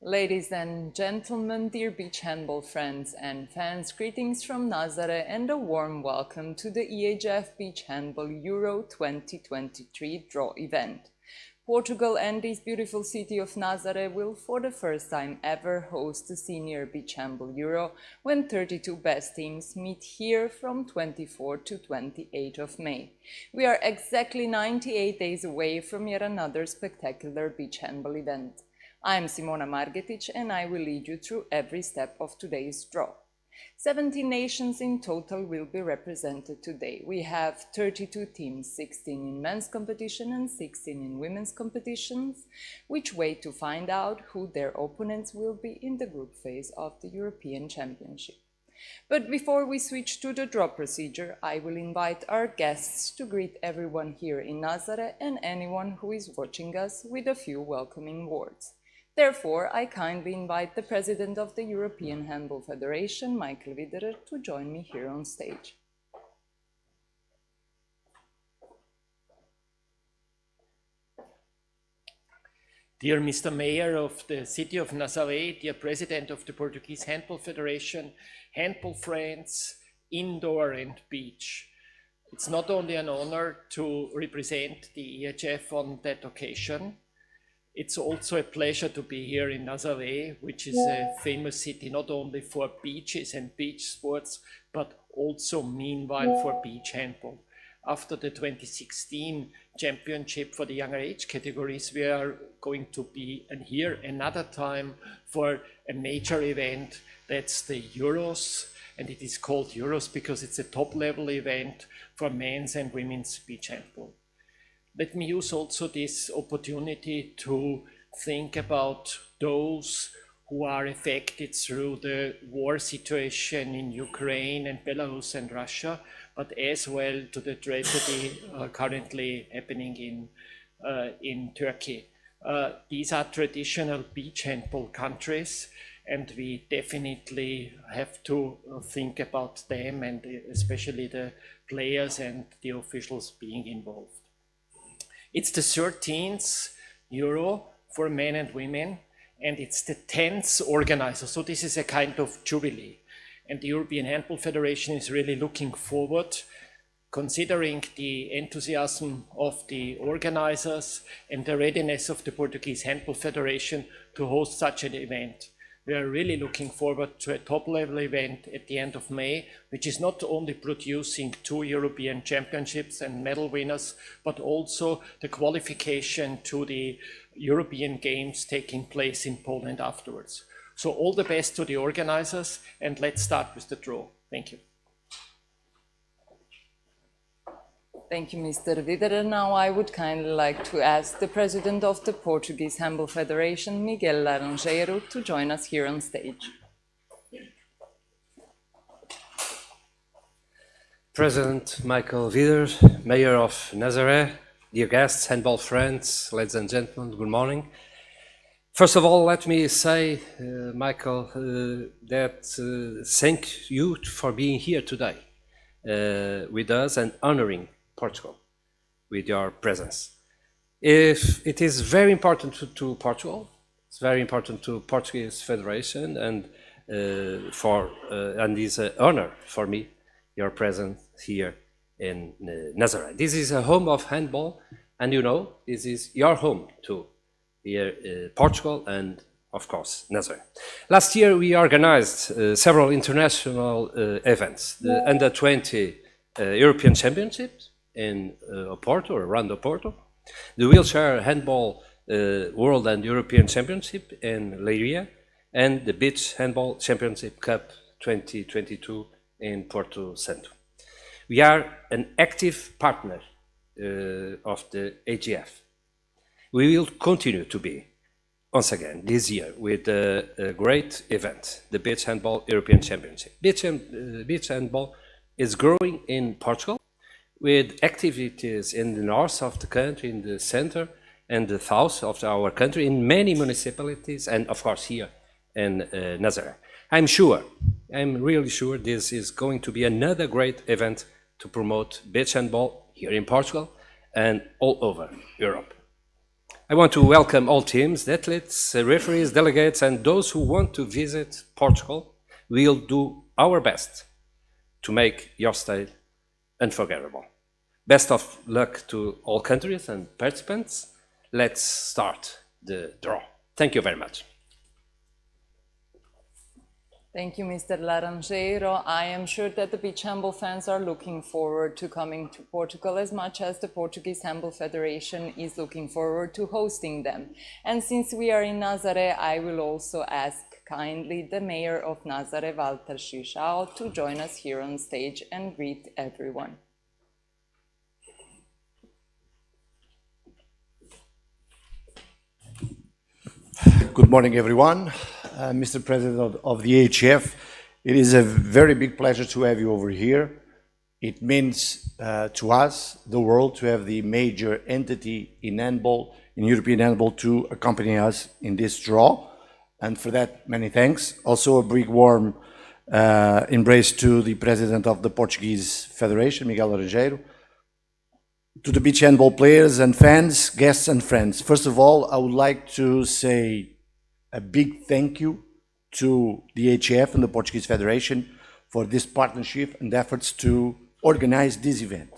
Ladies and gentlemen, dear beach handball friends and fans, greetings from Nazaré and a warm welcome to the EHF Beach Handball EURO 2023 draw event. Portugal and this beautiful city of Nazaré will for the first time ever host the Senior Beach Handball EURO when 32 best teams meet here from 24 to 28 of May. We are exactly 98 days away from yet another spectacular beach handball event. I'm Simona Margetic and I will lead you through every step of today's draw. 17 nations in total will be represented today. We have 32 teams, 16 in men's competition and 16 in women's competitions, which wait to find out who their opponents will be in the group phase of the European Championship. But before we switch to the draw procedure, I will invite our guests to greet everyone here in Nazaré and anyone who is watching us with a few welcoming words. Therefore, I kindly invite the President of the European Handball Federation, Michael Widerer, to join me here on stage. Dear Mr. Mayor of the City of Nazaré, dear President of the Portuguese Handball Federation, handball friends, indoor and beach. It's not only an honor to represent the EHF on that occasion, it's also a pleasure to be here in Nazaré, which is a famous city not only for beaches and beach sports, but also meanwhile for beach handball. After the 2016 championship for the younger age categories, we are going to be here another time for a major event. That's the Euros, and it is called Euros because it's a top-level event for men's and women's beach handball. Let me use also this opportunity to think about those who are affected through the war situation in Ukraine and Belarus and Russia, but as well to the tragedy currently happening in Turkey. These are traditional beach handball countries, and we definitely have to think about them and especially the players and the officials being involved. It's the 13th Euro for men and women, and it's the 10th organizer. So this is a kind of jubilee. And the European Handball Federation is really looking forward, considering the enthusiasm of the organizers and the readiness of the Portuguese Handball Federation to host such an event. We are really looking forward to a top-level event at the end of May, which is not only producing 2 European championships and medal winners, but also the qualification to the European Games taking place in Poland afterwards. So all the best to the organizers, and let's start with the draw. Thank you. Thank you, Mr. Widerer. Now I would kindly like to ask the President of the Portuguese Handball Federation, Miguel Laranjeiro, to join us here on stage. President Michael Widerer, Mayor of Nazaré, dear guests, handball friends, ladies and gentlemen, good morning. First of all, let me say, Michael, thank you for being here today with us and honoring Portugal with your presence. If it is very important to Portugal, it's very important to Portuguese Federation, and it's an honor for me your presence here in Nazaré. This is a home of handball, and you know this is your home too, here Portugal and of course Nazaré. Last year we organized several international events: the Under-20 European Championships in Oporto, around Oporto, the Wheelchair Handball World and European Championship in Leiria, and the Beach Handball Championship Cup 2022 in Porto Santo. We are an active partner of the EHF. We will continue to be, once again, this year with a great event, the Beach Handball European Championship. Beach Handball is growing in Portugal, with activities in the north of the country, in the center and the south of our country, in many municipalities, and of course here in Nazaré. I'm really sure this is going to be another great event to promote beach handball here in Portugal and all over Europe. I want to welcome all teams, athletes, referees, delegates, and those who want to visit Portugal. We'll do our best to make your stay unforgettable. Best of luck to all countries and participants. Let's start the draw. Thank you very much. Thank you, Mr. Laranjeiro. I am sure that the beach handball fans are looking forward to coming to Portugal as much as the Portuguese Handball Federation is looking forward to hosting them. And since we are in Nazaré, I will also ask kindly the Mayor of Nazaré, Walter Xixão, to join us here on stage and greet everyone. Good morning, everyone. Mr. President of the EHF, it is a very big pleasure to have you over here. It means to us, the world, to have the major entity in handball, in European handball, to accompany us in this draw. And for that, many thanks. Also a big warm embrace to the President of the Portuguese Federation, Miguel Laranjeiro, to the beach handball players and fans, guests and friends. First of all, I would like to say a big thank you to the EHF and the Portuguese Federation for this partnership and efforts to organize this event.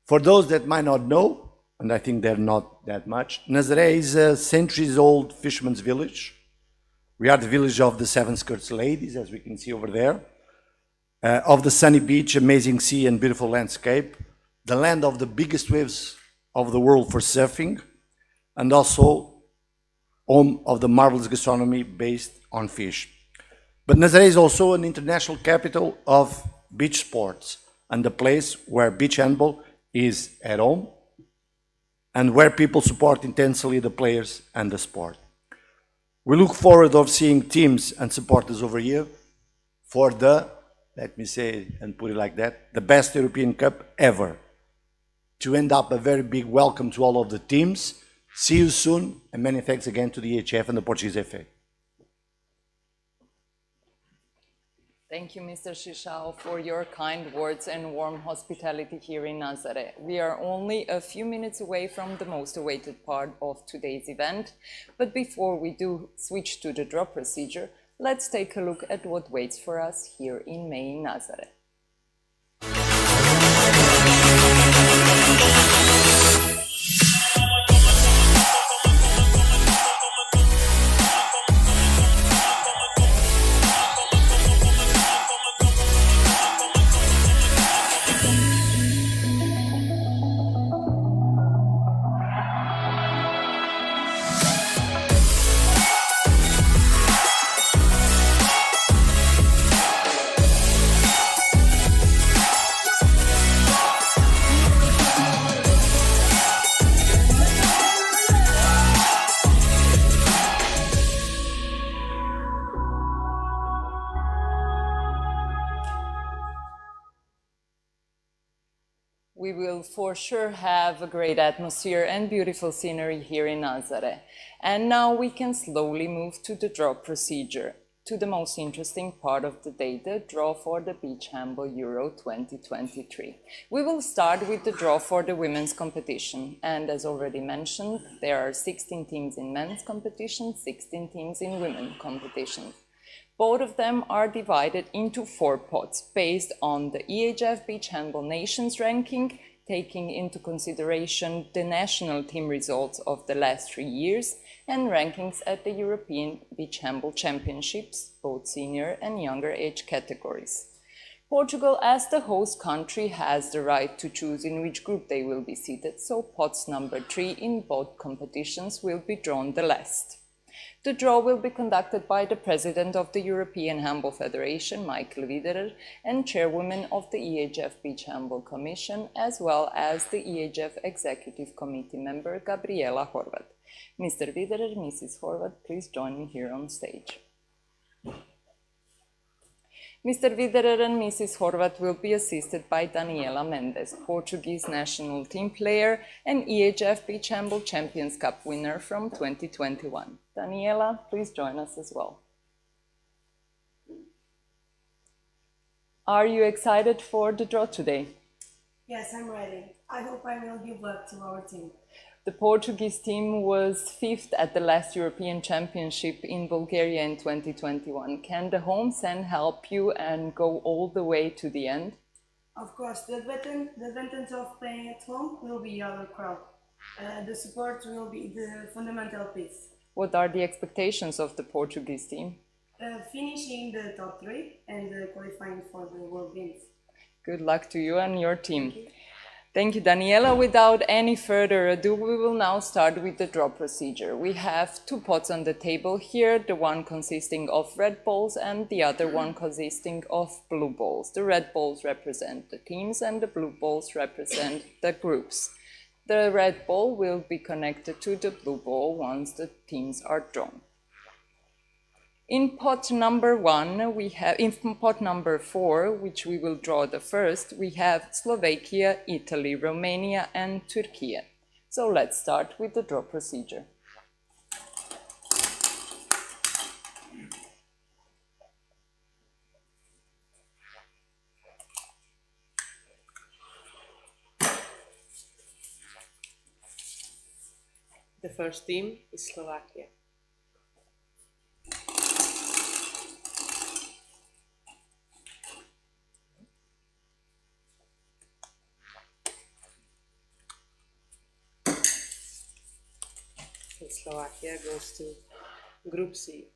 For those that might not know, and I think they're not that much, Nazaré is a centuries-old fisherman's village. We are the village of the Seven Skirts Ladies, as we can see over there, of the sunny beach, amazing sea and beautiful landscape, the land of the biggest waves of the world for surfing, and also home of the marvelous gastronomy based on fish. But Nazaré is also an international capital of beach sports and a place where beach handball is at home and where people support intensely the players and the sport. We look forward to seeing teams and supporters over here for the, let me say and put it like that, the best European Cup ever. To end up a very big welcome to all of the teams. See you soon, and many thanks again to the EHF and the Portuguese FA. Thank you, Mr. Xixão, for your kind words and warm hospitality here in Nazaré. We are only a few minutes away from the most awaited part of today's event, but before we do switch to the draw procedure, let's take a look at what waits for us here in May in Nazaré. We will for sure have a great atmosphere and beautiful scenery here in Nazaré. And now we can slowly move to the draw procedure, to the most interesting part of the day, the draw for the Beach Handball Euro 2023. We will start with the draw for the women's competition. And as already mentioned, there are 16 teams in men's competition, 16 teams in women's competition. Both of them are divided into 4 pots based on the EHF Beach Handball Nations ranking, taking into consideration the national team results of the last 3 years and rankings at the European Beach Handball Championships, both senior and younger age categories. Portugal, as the host country, has the right to choose in which group they will be seated, so pots number 3 in both competitions will be drawn the last. The draw will be conducted by the President of the European Handball Federation, Michael Widerer, and Chairwoman of the EHF Beach Handball Commission, as well as the EHF Executive Committee member, Gabriela Horvat. Mr. Widerer, Mrs. Horvat, please join me here on stage. Mr. Widerer and Mrs. Horvat will be assisted by Daniela Mendes, Portuguese national team player and EHF Beach Handball Champions Cup winner from 2021. Daniela, please join us as well. Are you excited for the draw today? Yes, I'm ready. I hope I will give luck to our team. The Portuguese team was fifth at the last European Championship in Bulgaria in 2021. Can the home stand help you and go all the way to the end? Of course, the advantage of playing at home will be our crowd. The support will be the fundamental piece. What are the expectations of the Portuguese team? Finishing the top three and qualifying for the World Games. Good luck to you and your team. Thank you, Daniela. Without any further ado, we will now start with the draw procedure. We have two pots on the table here, the one consisting of red balls and the other one consisting of blue balls. The red balls represent the teams and the blue balls represent the groups. The red ball will be connected to the blue ball once the teams are drawn. In pot number 4, which we will draw the first, we have Slovakia, Italy, Romania and Turkey. So let's start with the draw procedure. The first team is Slovakia. And Slovakia goes to Group C.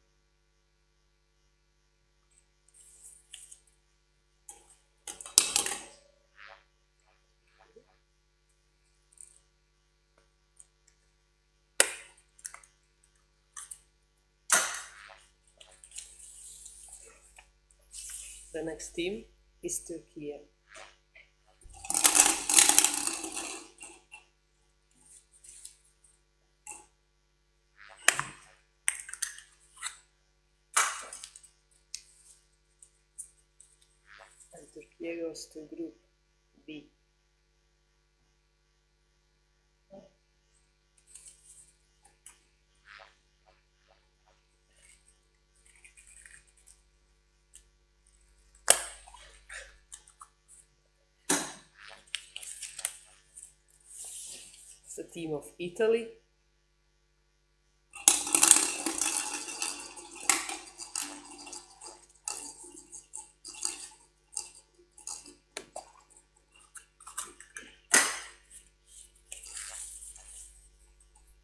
The next team is Turkey. And Turkey goes to Group B. The team of Italy.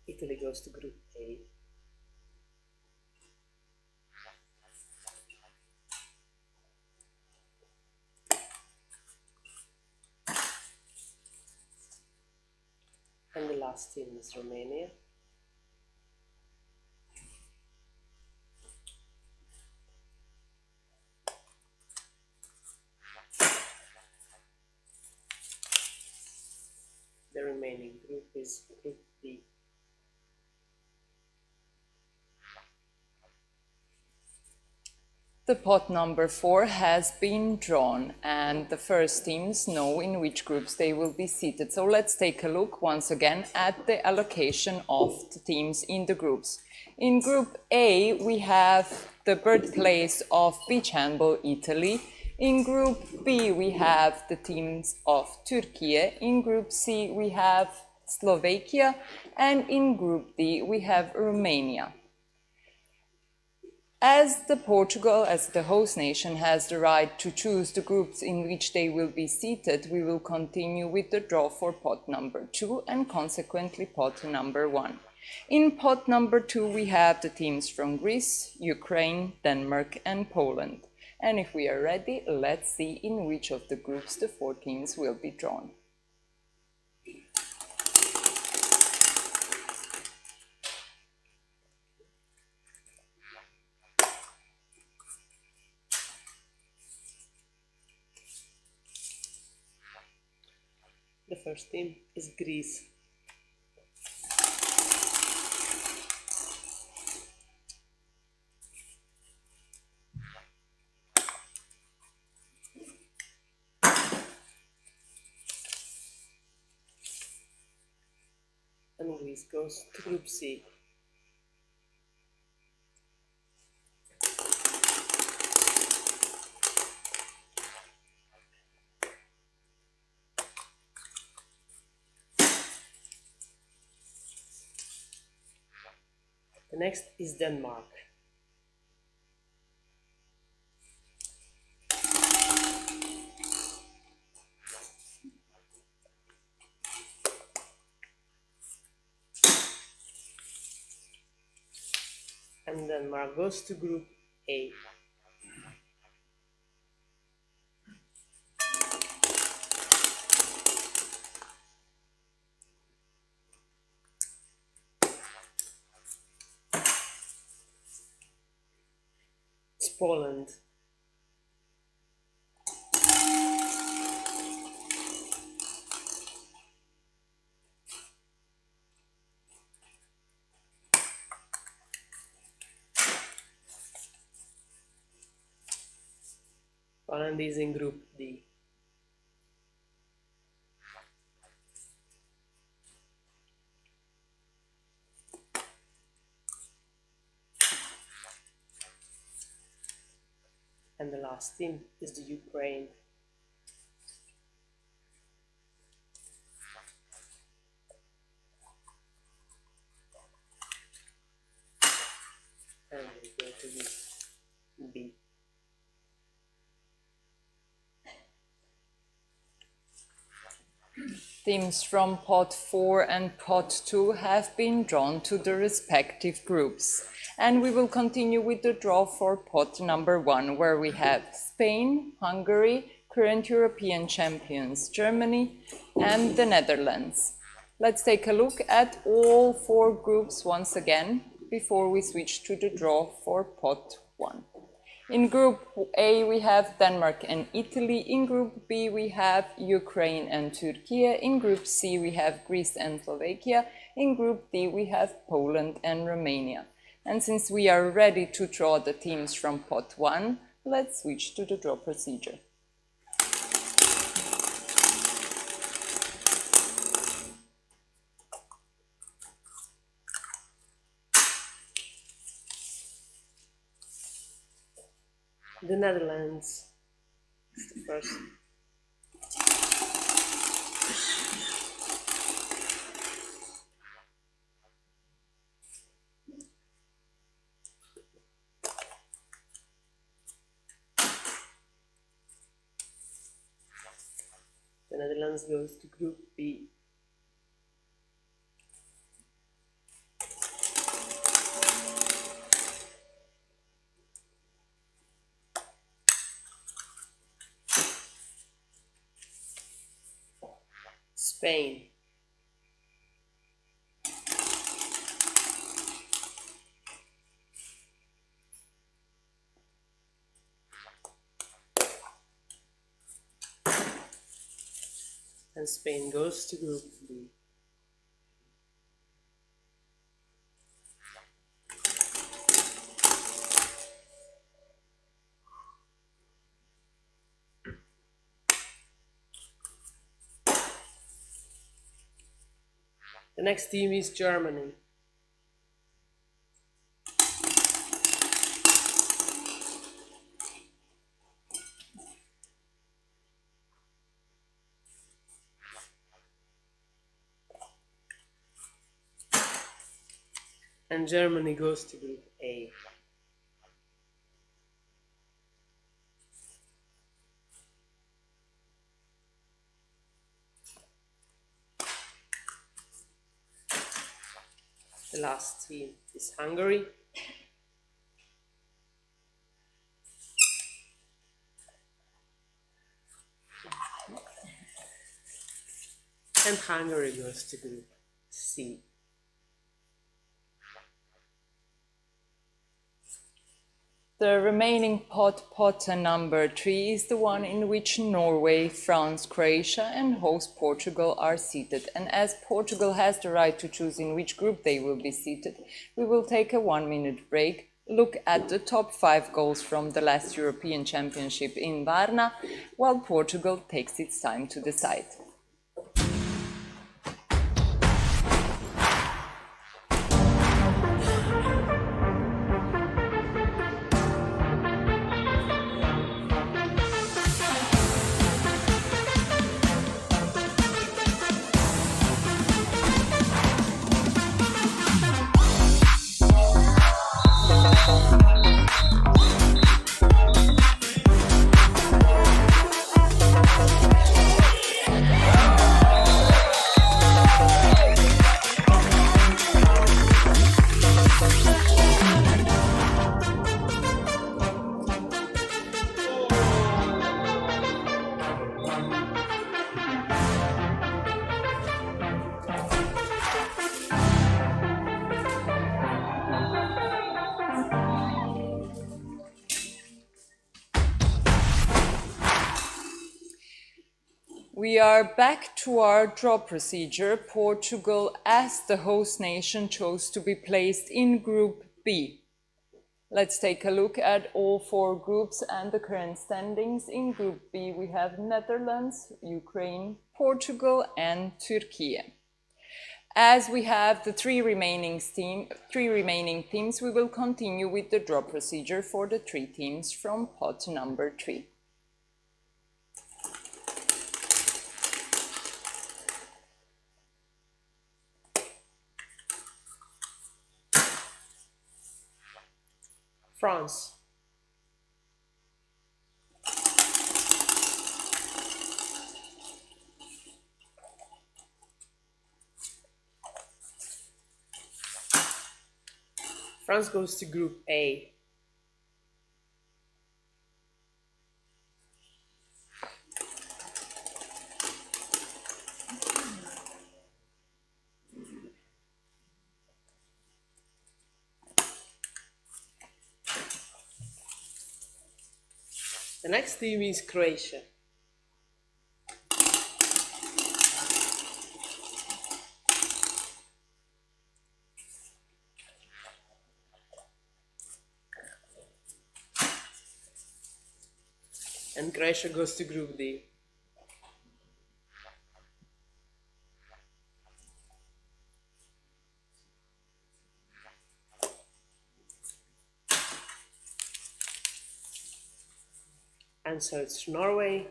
Italy goes to Group A. And the last team is Romania. The remaining group is Group D. The pot number 4 has been drawn and the first teams know in which groups they will be seated. So let's take a look once again at the allocation of the teams in the groups. In Group A we have the birthplace of beach handball Italy. In Group B we have the teams of Turkey. In Group C we have Slovakia and in Group D we have Romania. As Portugal, as the host nation, has the right to choose the groups in which they will be seated, we will continue with the draw for pot number 2 and consequently pot number 1. In pot number 2 we have the teams from Greece, Ukraine, Denmark and Poland. And if we are ready, let's see in which of the groups the 4 teams will be drawn. The first team is Greece. And Greece goes to Group C. The next is Denmark. And Denmark goes to Group A. It's Poland. Poland is in Group D. And the last team is the Ukraine. And we go to Group B. Teams from Pot 4 and Pot 2 have been drawn to the respective groups. And we will continue with the draw for Pot number 1, where we have Spain, Hungary, current European champions Germany, and the Netherlands. Let's take a look at all 4 groups once again before we switch to the draw for Pot 1. In Group A, we have Denmark and Italy. In Group B, we have Ukraine and Turkey. In Group C, we have Greece and Slovakia. In Group D, we have Poland and Romania. And since we are ready to draw the teams from Pot 1, let's switch to the draw procedure. The Netherlands is the first. The Netherlands goes to Group B. Spain. And Spain goes to Group B. The next team is Germany. And Germany goes to Group A. The last team is Hungary. And Hungary goes to Group C. The remaining pot number 3 is the one in which Norway, France, Croatia and host Portugal are seated. And as Portugal has the right to choose in which group they will be seated, we will take a 1-minute break, look at the top 5 goals from the last European Championship in Varna, while Portugal takes its time to decide. We are back to our draw procedure. Portugal, as the host nation, chose to be placed in Group B. Let's take a look at all four groups and the current standings. In Group B, we have Netherlands, Ukraine, Portugal, and Turkey. As we have the three remaining teams, we will continue with the draw procedure for the three teams from pot number 3. France. France goes to Group A. The next team is Croatia. And Croatia goes to Group D. And so it's Norway,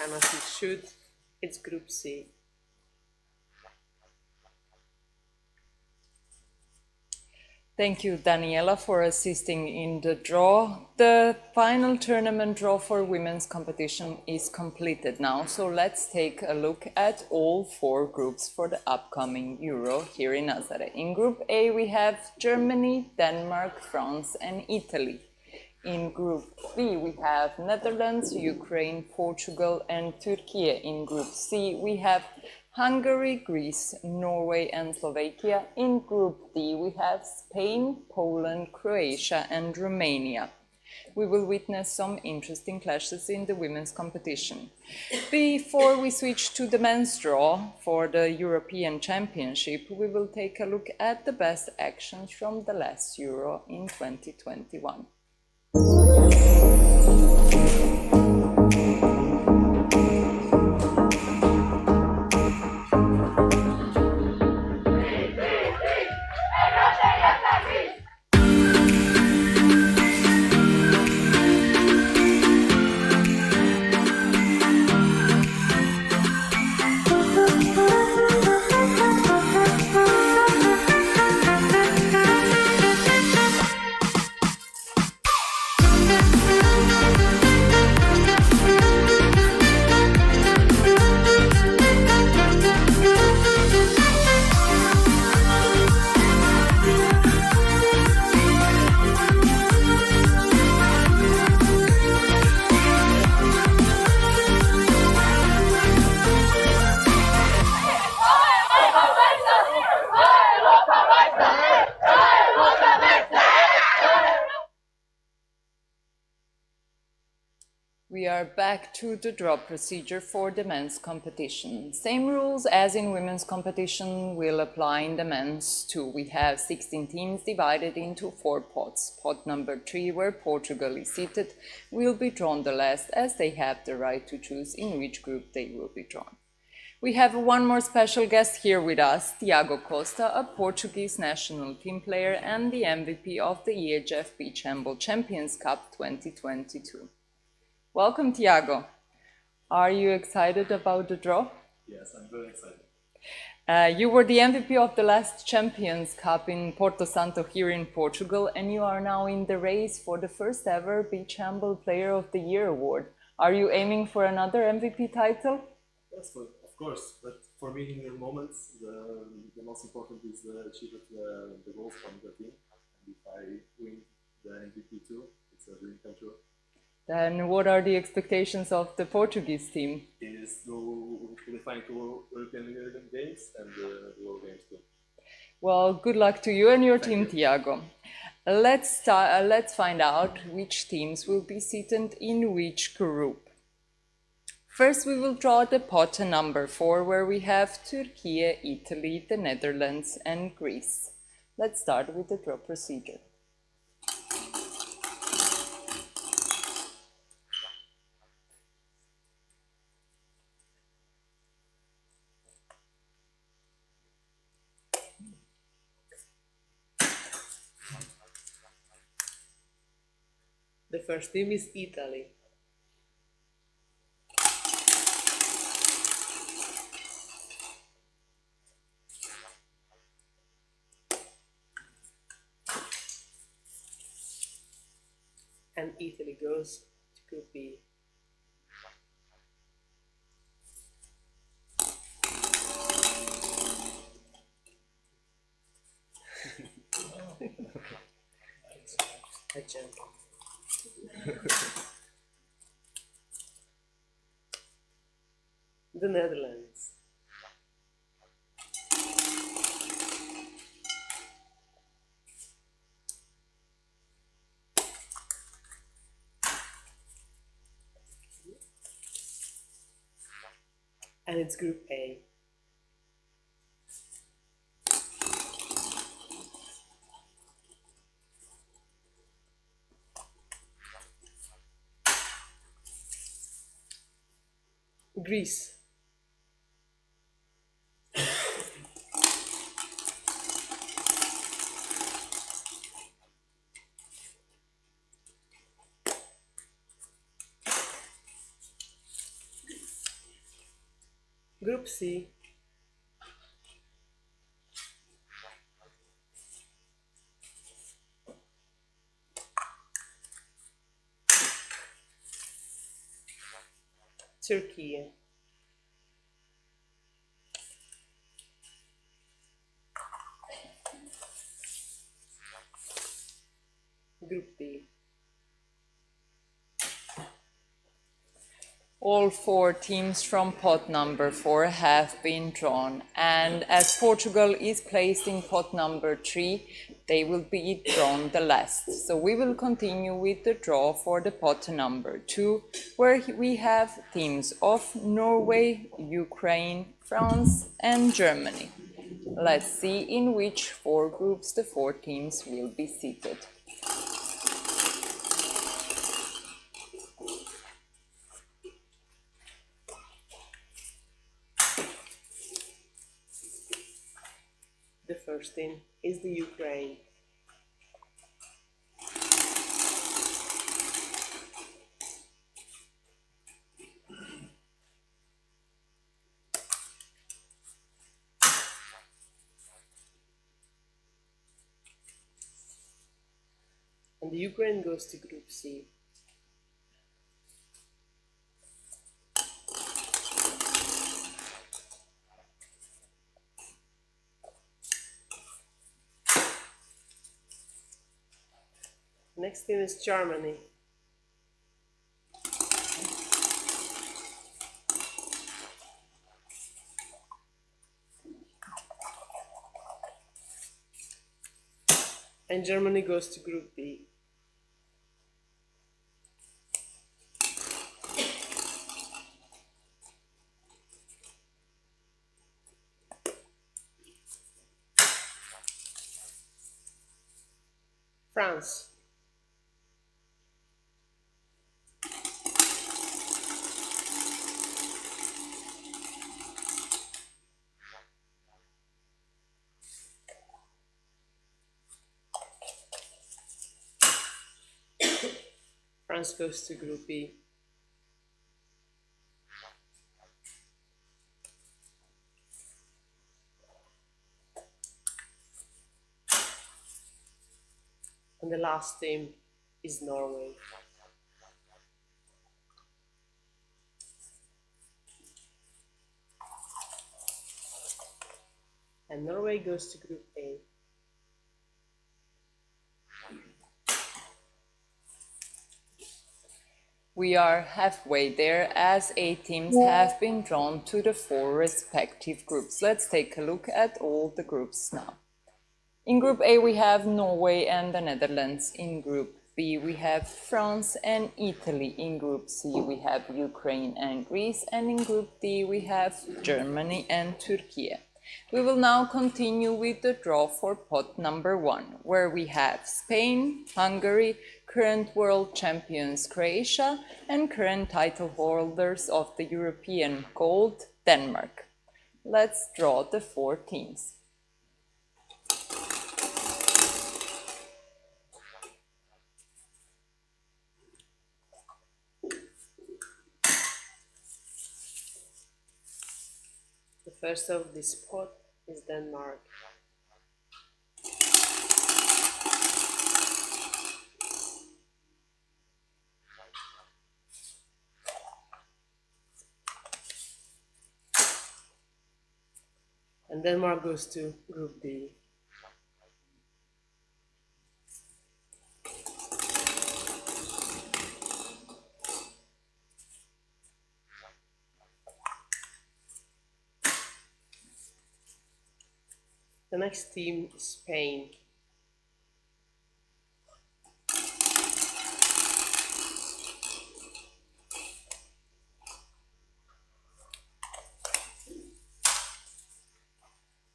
and as it should, it's Group C. Thank you, Daniela, for assisting in the draw. The final tournament draw for women's competition is completed now, so let's take a look at all four groups for the upcoming Euro here in Nazaré. In Group A, we have Germany, Denmark, France, and Italy. In Group B, we have Netherlands, Ukraine, Portugal, and Turkey. In Group C, we have Hungary, Greece, Norway, and Slovakia. In Group D, we have Spain, Poland, Croatia, and Romania. We will witness some interesting clashes in the women's competition. Before we switch to the men's draw for the European Championship, we will take a look at the best actions from the last Euro in 2021. We are back to the draw procedure for the men's competition. Same rules as in women's competition will apply in the men's too. We have 16 teams divided into 4 pots. Pot number 3, where Portugal is seated, will be drawn the last, as they have the right to choose in which group they will be drawn. We have one more special guest here with us, Tiago Costa, a Portuguese national team player and the MVP of the EHF Beach Handball Champions Cup 2022. Welcome, Tiago. Are you excited about the draw? Yes, I'm very excited. You were the MVP of the last Champions Cup in Porto Santo here in Portugal, and you are now in the race for the first ever Beach Handball Player of the Year award. Are you aiming for another MVP title? Yes, but of course. But for me, in the moments, the most important is the achievement the goals from the team. And if I win the MVP too, it's a dream come true. Then what are the expectations of the Portuguese team? Is to qualify to European Games and the World Games too. Well, good luck to you and your team, Tiago. Let's find out which teams will be seated in which group. First, we will draw the pot number 4, where we have Turkey, Italy, the Netherlands, and Greece. Let's start with the draw procedure. The first team is Italy. And Italy goes to Group B. I jumped. The Netherlands. And it's Group A. Greece. Group C. Turkey. Group D. All 4 teams from pot number 4 have been drawn, and as Portugal is placed in pot number 3, they will be drawn the last. So we will continue with the draw for the pot number 2, where we have teams of Norway, Ukraine, France, and Germany. Let's see in which 4 groups the 4 teams will be seated. The first team is the Ukraine. And the Ukraine goes to Group C. Next team is Germany. And Germany goes to Group B. France. France goes to Group B. And the last team is Norway. And Norway goes to Group A. We are halfway there as 8 teams have been drawn to the 4 respective groups. Let's take a look at all the groups now. In Group A we have Norway and the Netherlands. In Group B we have France and Italy. In Group C we have Ukraine and Greece. And in Group D we have Germany and Turkey. We will now continue with the draw for pot number 1, where we have Spain, Hungary, current world champions Croatia, and current title holders of the European Gold, Denmark. Let's draw the 4 teams. The first of this pot is Denmark. And Denmark goes to Group B. The next team is Spain.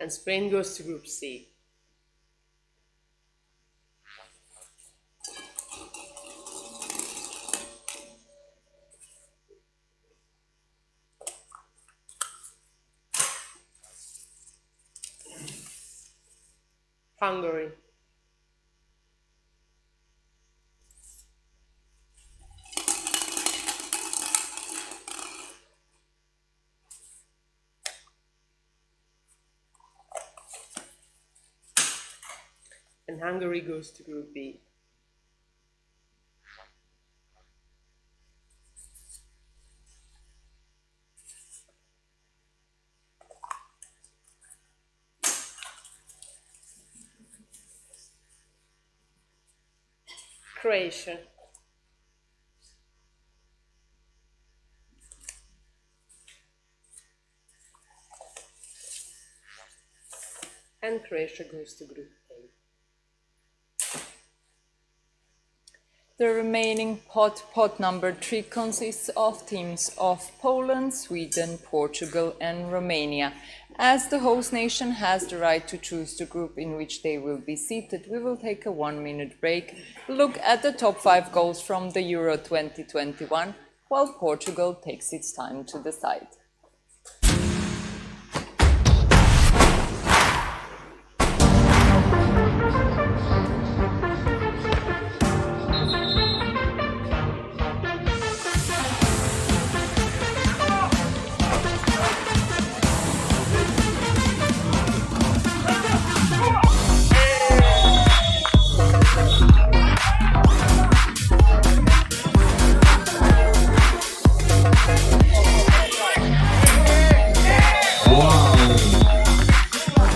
And Spain goes to Group C. Hungary. And Hungary goes to Group B. Croatia. And Croatia goes to Group A. The remaining pot number 3, consists of teams of Poland, Sweden, Portugal and Romania. As the host nation has the right to choose the group in which they will be seated, we will take a 1-minute break, look at the top 5 goals from the Euro 2021, while Portugal takes its time to decide.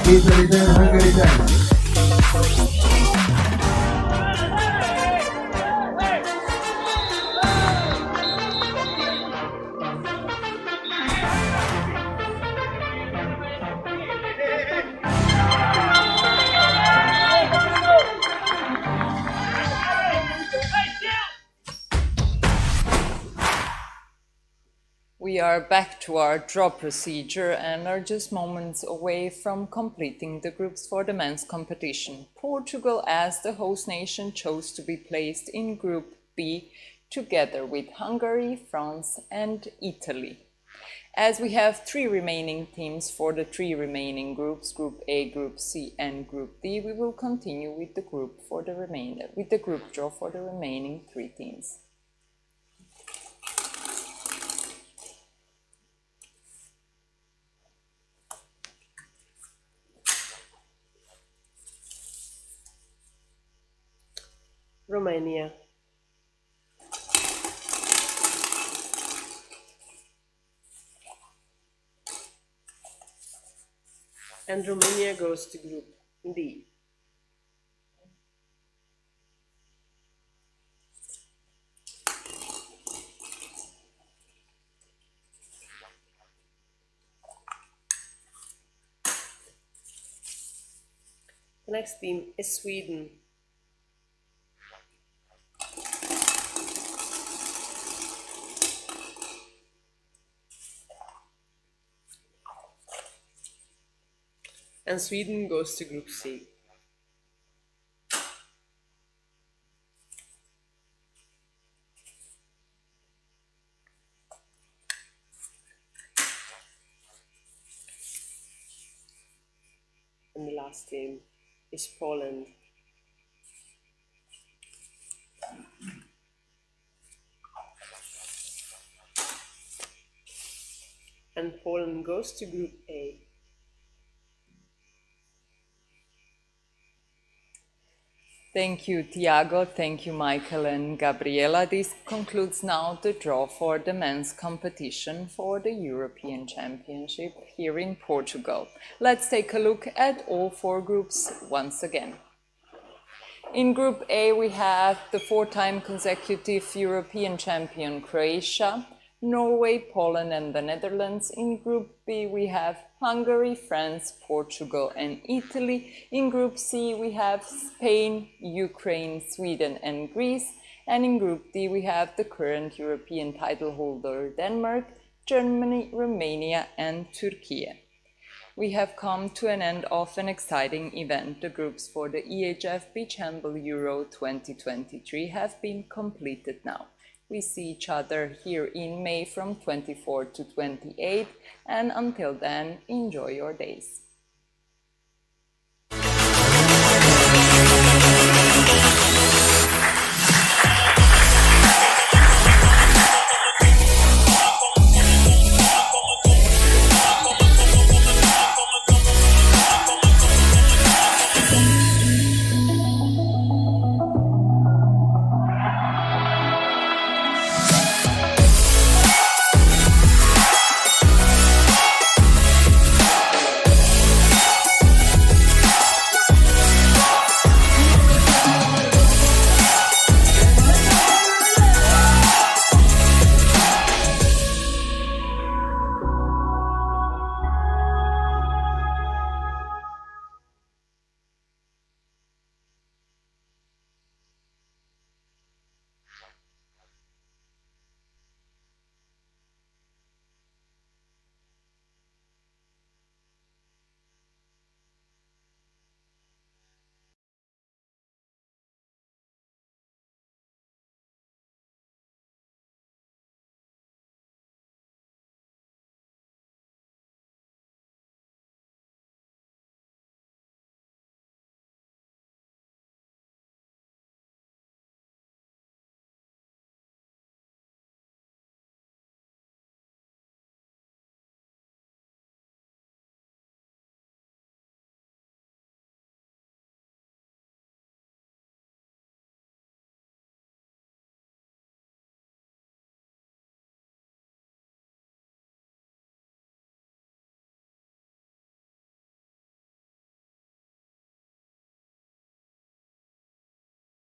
Italy 10, Hungary 10. We are back to our draw procedure and are just moments away from completing the groups for the men's competition. Portugal, as the host nation, chose to be placed in Group B together with Hungary, France and Italy. As we have 3 remaining teams for the 3 remaining groups, Group A, Group C and Group D, we will continue with the group draw for the remaining 3 teams. Romania. And Romania goes to Group D. The next team is Sweden. And Sweden goes to Group C. And the last team is Poland. And Poland goes to Group A. Thank you, Tiago. Thank you, Michael and Gabriela. This concludes now the draw for the men's competition for the European Championship here in Portugal. Let's take a look at all four groups once again. In Group A, we have the four-time consecutive European champion Croatia, Norway, Poland and the Netherlands. In Group B, we have Hungary, France, Portugal and Italy. In Group C, we have Spain, Ukraine, Sweden and Greece. And in Group D, we have the current European title holder Denmark, Germany, Romania and Turkey. We have come to an end of an exciting event. The groups for the EHF Beach Handball EURO 2023 have been completed now. We see each other here in May from 24 to 28, and until then, enjoy your days.